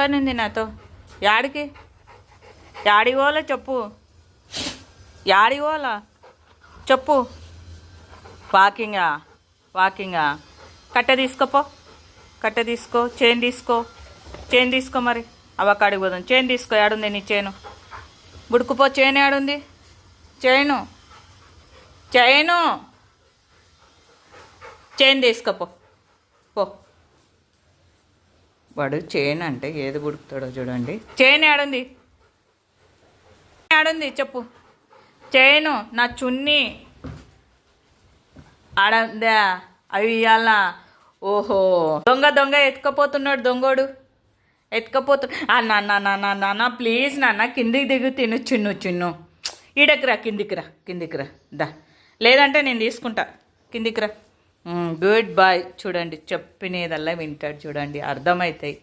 పని ఉంది నాతో? యాడికి యాడికి పోవాలా చెప్పు, యాడికి పోవాలా చెప్పు. వాకింగా వాకింగా కట్టె తీసుకోపో, కట్టె తీసుకో, చైన్ తీసుకో మరి. అవకాడికి పోదాం. చైన్ తీసుకో. ఏడుంది నీ చైను? బుడుకుపో. చైన్ ఏడుంది? చైను చైను చైన్ తీసుకోపో పో. వాడు చైన్ అంటే ఏది బుడుకుతాడో చూడండి. చైన్ ఏడుంది? ఏడుంది చెప్పు. చైను నా చున్నీ ఆడందా? అవి ఇవ్వాల. ఓహో, దొంగ ఎత్తుకపోతున్నాడు. దొంగోడు నాన్న ప్లీజ్ నాన్న, కిందికి దిగు. తిను చిన్ను కిందికి రా దా, లేదంటే నేను తీసుకుంటా. కిందికి రా. Good boy. చూడండి, చెప్పినదల్లా వింటాడు. చూడండి, అర్థమవుతాయి.